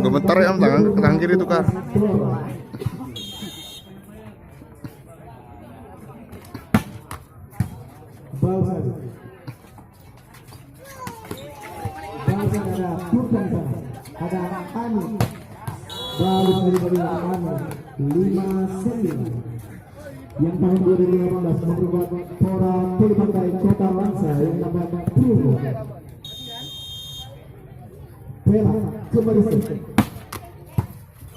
Gemetar ya tangan kiri itu kar. Ada Ani baru dari Ani 5-9 yang tahun 2018 memperkuat Pora Pulpangkai Kota Langsa yang namanya Bruno Bella kembali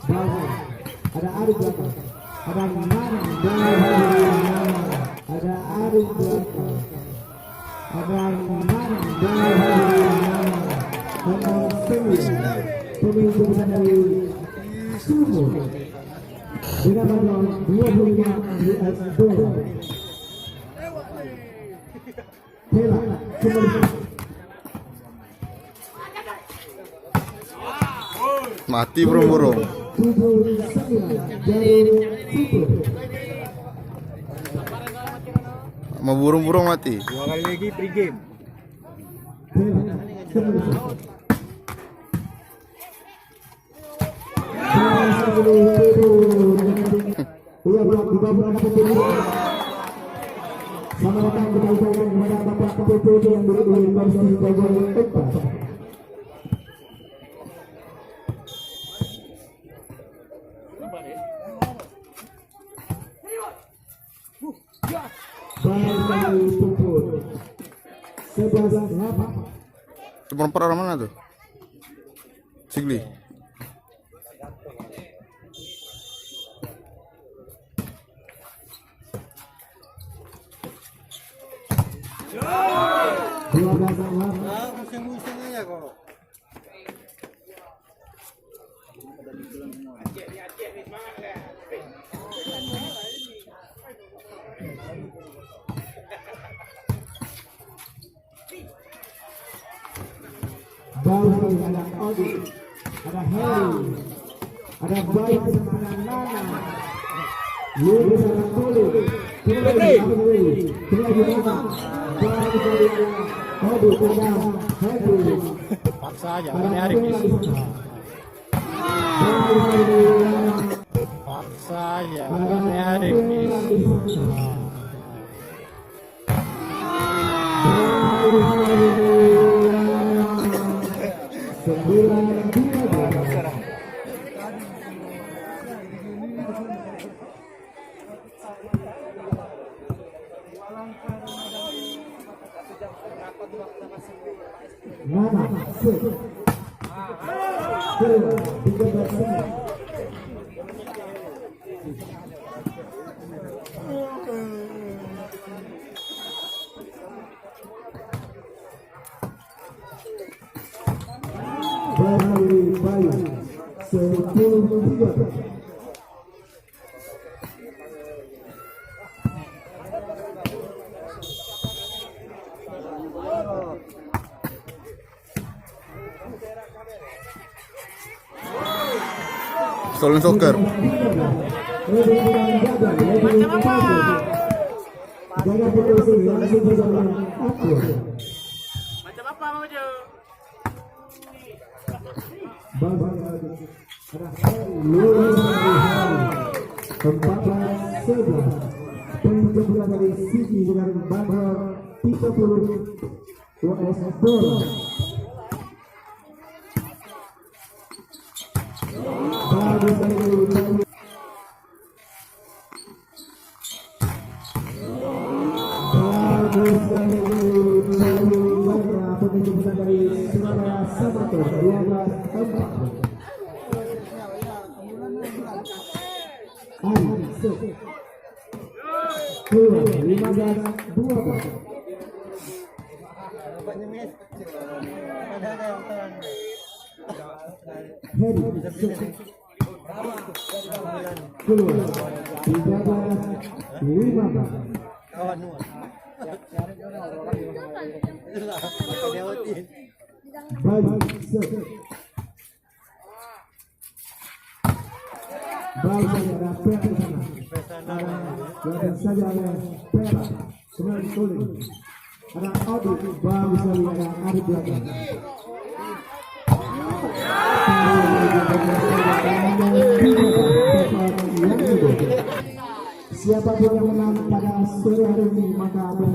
bawah ada Arif belakang ada Nana ada Arif belakang ada Nana pemimpin keputusan dari Sumur dengan bantuan 25 US dollar. Bella kembali mati burung-burung. Sama burung-burung mati. 2 kali lagi pre-game. Selamat datang kita ucapkan kepada Bapak Ketua yang berdiri di Universitas Bogor Unpad. Baik Puput 11-8. Perempuan orang mana tuh? Sigli. Musim-musimnya ya kok. Bawah ada Odi, ada Heri, ada Baik bersama Nana, Yuri bersama Tulu, kembali Odi bersama Heri. Paksa aja, ini hari ini. Paksa aja, ini hari ini. Bayu 10-3. Stolen soccer. Jaga posisi langsung bersama aku. Macam apa Mang Ujo? Babak ada lurus dari 14-11. Penjemputan dari Sigi dengan bantuan 30 US dollar. Bagus dari penjemputan dari Surabaya Samator 12-4. Keluar 15-12. Keluar 13-15. Baik, Baik saja ada Perak di sana. Ada saja ada Perak. Kembali Suling. Ada Audi. Baik sekali ada Arif belakang. Siapapun yang menang pada sore hari ini maka akan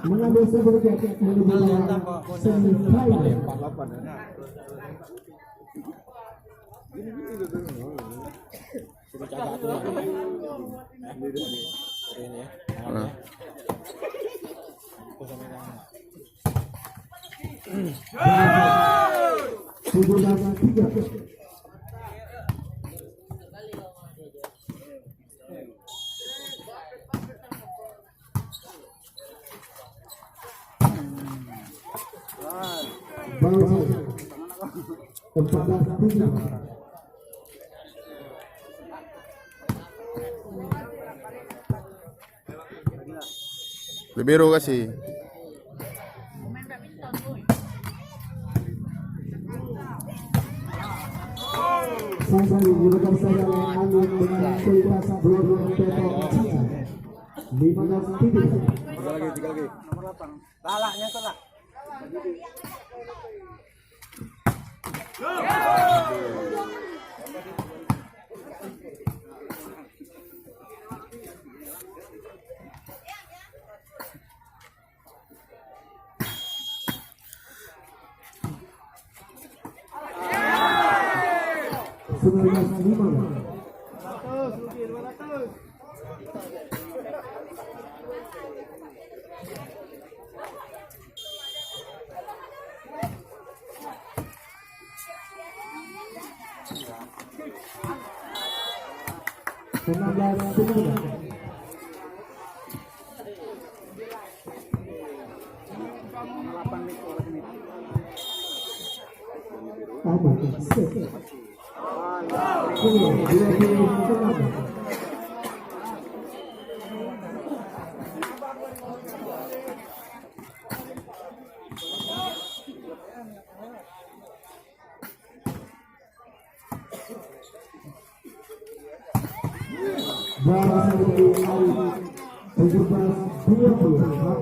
mengambil sebuah tiket menuju semifinal. Nah. Tujuh tiga. Baru 14-3. Libero kasih. Sampai dilakukan saja oleh Angin dengan kualitas 20 peto 15-3. Tiga lagi. Nomor 8. Talaknya telak.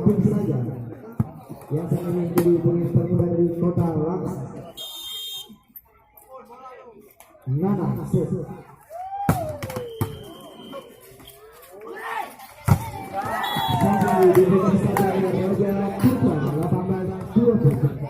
hampir saja yang saya ingin menjadi pemain termuda dari kota Langsar. Nana set. Sampai diberikan saja oleh Raja Putra 18-20.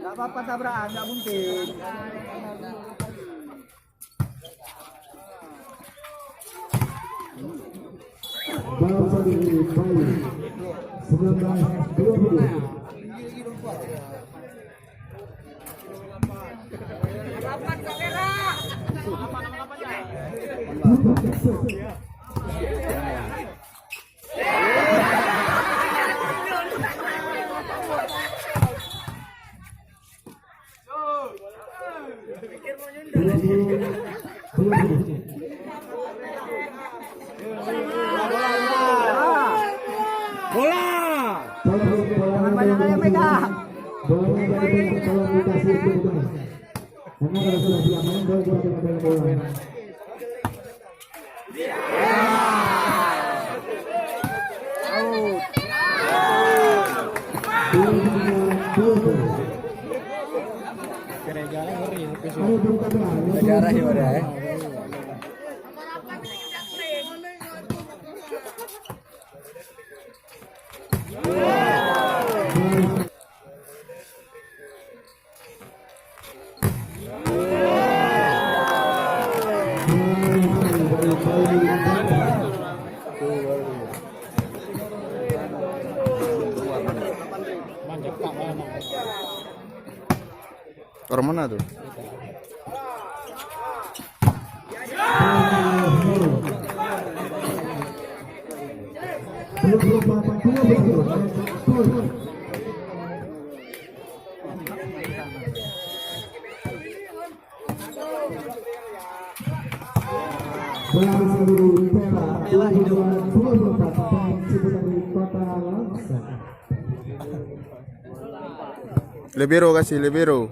Gak apa-apa tabrakan, gak mungkin. Baru saja ini Bayu 19-20. Negara hiwara ya. Orang mana tuh? Libero kasih libero.